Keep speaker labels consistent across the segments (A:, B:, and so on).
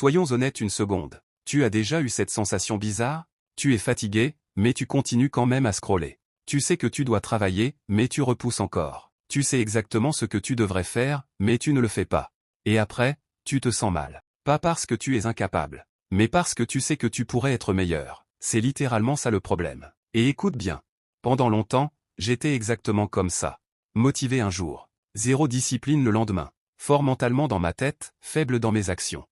A: Soyons honnêtes une seconde. Tu as déjà eu cette sensation bizarre? Tu es fatigué, mais tu continues quand même à scroller. Tu sais que tu dois travailler, mais tu repousses encore. Tu sais exactement ce que tu devrais faire, mais tu ne le fais pas. Et après, tu te sens mal. Pas parce que tu es incapable, mais parce que tu sais que tu pourrais être meilleur. C'est littéralement ça le problème. Et écoute bien. Pendant longtemps, j'étais exactement comme ça. Motivé un jour. Zéro discipline le lendemain. Fort mentalement dans ma tête, faible dans mes actions.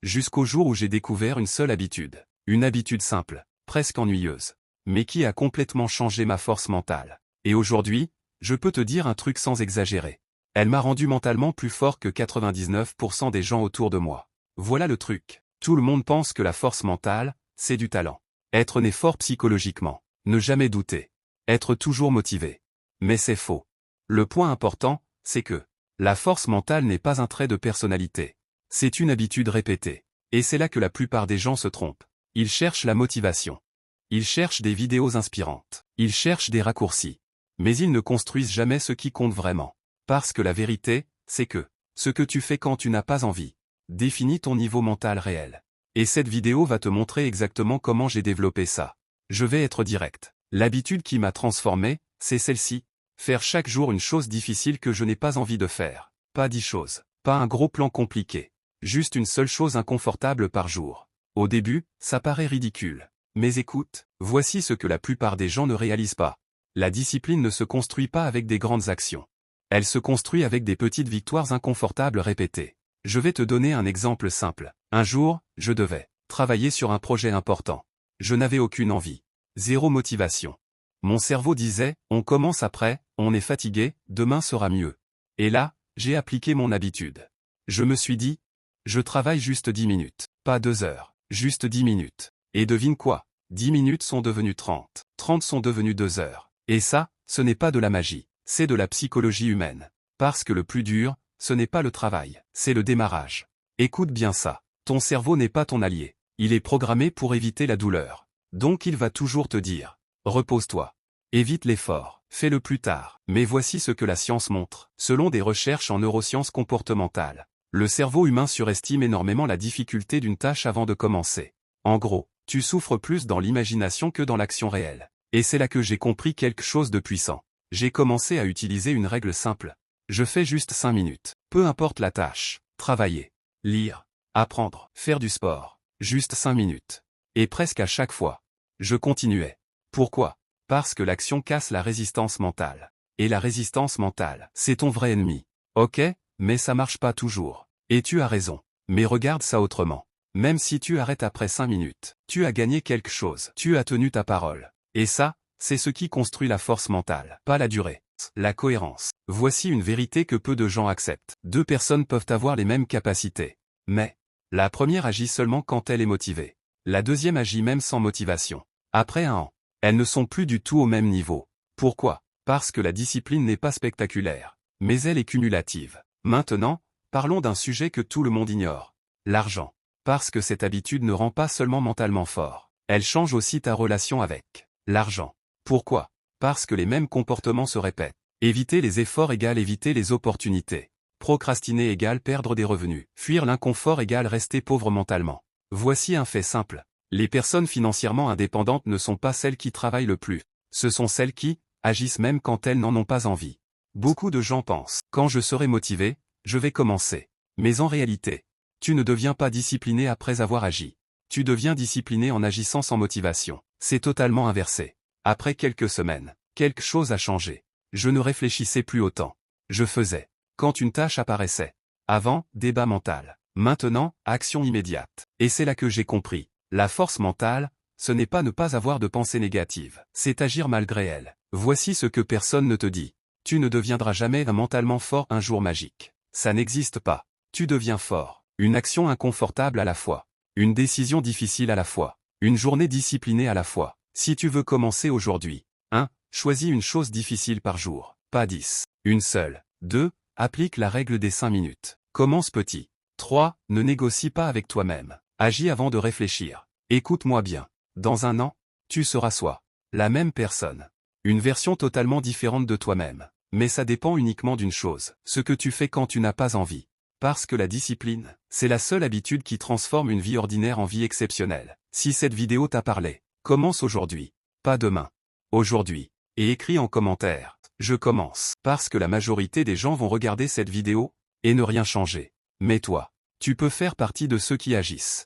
A: Jusqu'au jour où j'ai découvert une seule habitude. Une habitude simple, presque ennuyeuse, mais qui a complètement changé ma force mentale. Et aujourd'hui, je peux te dire un truc sans exagérer. Elle m'a rendu mentalement plus fort que 99% des gens autour de moi. Voilà le truc. Tout le monde pense que la force mentale, c'est du talent. Être né fort psychologiquement. Ne jamais douter. Être toujours motivé. Mais c'est faux. Le point important, c'est que la force mentale n'est pas un trait de personnalité. C'est une habitude répétée. Et c'est là que la plupart des gens se trompent. Ils cherchent la motivation. Ils cherchent des vidéos inspirantes. Ils cherchent des raccourcis. Mais ils ne construisent jamais ce qui compte vraiment. Parce que la vérité, c'est que ce que tu fais quand tu n'as pas envie définit ton niveau mental réel. Et cette vidéo va te montrer exactement comment j'ai développé ça. Je vais être direct. L'habitude qui m'a transformé, c'est celle-ci. Faire chaque jour une chose difficile que je n'ai pas envie de faire. Pas 10 choses. Pas un gros plan compliqué. Juste une seule chose inconfortable par jour. Au début, ça paraît ridicule. Mais écoute, voici ce que la plupart des gens ne réalisent pas. La discipline ne se construit pas avec des grandes actions. Elle se construit avec des petites victoires inconfortables répétées. Je vais te donner un exemple simple. Un jour, je devais travailler sur un projet important. Je n'avais aucune envie. Zéro motivation. Mon cerveau disait, on commence après, on est fatigué, demain sera mieux. Et là, j'ai appliqué mon habitude. Je me suis dit, je travaille juste 10 minutes, pas 2 heures, juste 10 minutes. Et devine quoi? 10 minutes sont devenues 30, 30 sont devenues 2 heures. Et ça, ce n'est pas de la magie, c'est de la psychologie humaine. Parce que le plus dur, ce n'est pas le travail, c'est le démarrage. Écoute bien ça, ton cerveau n'est pas ton allié. Il est programmé pour éviter la douleur. Donc il va toujours te dire, repose-toi. Évite l'effort, fais-le plus tard. Mais voici ce que la science montre. Selon des recherches en neurosciences comportementales, le cerveau humain surestime énormément la difficulté d'une tâche avant de commencer. En gros, tu souffres plus dans l'imagination que dans l'action réelle. Et c'est là que j'ai compris quelque chose de puissant. J'ai commencé à utiliser une règle simple. Je fais juste 5 minutes. Peu importe la tâche. Travailler, lire, apprendre, faire du sport. Juste 5 minutes. Et presque à chaque fois, je continuais. Pourquoi? Parce que l'action casse la résistance mentale. Et la résistance mentale, c'est ton vrai ennemi. Ok, mais ça marche pas toujours. Et tu as raison. Mais regarde ça autrement. Même si tu arrêtes après 5 minutes, tu as gagné quelque chose. Tu as tenu ta parole. Et ça, c'est ce qui construit la force mentale, pas la durée. La cohérence. Voici une vérité que peu de gens acceptent. Deux personnes peuvent avoir les mêmes capacités. Mais la première agit seulement quand elle est motivée. La deuxième agit même sans motivation. Après un an, elles ne sont plus du tout au même niveau. Pourquoi? Parce que la discipline n'est pas spectaculaire, mais elle est cumulative. Maintenant, parlons d'un sujet que tout le monde ignore. L'argent. Parce que cette habitude ne rend pas seulement mentalement fort. Elle change aussi ta relation avec l'argent. Pourquoi? Parce que les mêmes comportements se répètent. Éviter les efforts égale éviter les opportunités. Procrastiner égale perdre des revenus. Fuir l'inconfort égale rester pauvre mentalement. Voici un fait simple. Les personnes financièrement indépendantes ne sont pas celles qui travaillent le plus. Ce sont celles qui agissent même quand elles n'en ont pas envie. Beaucoup de gens pensent, quand je serai motivé, je vais commencer. Mais en réalité, tu ne deviens pas discipliné après avoir agi. Tu deviens discipliné en agissant sans motivation. C'est totalement inversé. Après quelques semaines, quelque chose a changé. Je ne réfléchissais plus autant. Je faisais. Quand une tâche apparaissait. Avant, débat mental. Maintenant, action immédiate. Et c'est là que j'ai compris. La force mentale, ce n'est pas ne pas avoir de pensée négative. C'est agir malgré elle. Voici ce que personne ne te dit. Tu ne deviendras jamais mentalement fort un jour magique. Ça n'existe pas. Tu deviens fort. Une action inconfortable à la fois. Une décision difficile à la fois. Une journée disciplinée à la fois. Si tu veux commencer aujourd'hui. 1. Choisis une chose difficile par jour. Pas 10. Une seule. 2. Applique la règle des 5 minutes. Commence petit. 3. Ne négocie pas avec toi-même. Agis avant de réfléchir. Écoute-moi bien. Dans un an, tu seras soit la même personne. Une version totalement différente de toi-même. Mais ça dépend uniquement d'une chose. Ce que tu fais quand tu n'as pas envie. Parce que la discipline, c'est la seule habitude qui transforme une vie ordinaire en vie exceptionnelle. Si cette vidéo t'a parlé, commence aujourd'hui, pas demain. Aujourd'hui. Et écris en commentaire, je commence. Parce que la majorité des gens vont regarder cette vidéo, et ne rien changer. Mais toi, tu peux faire partie de ceux qui agissent.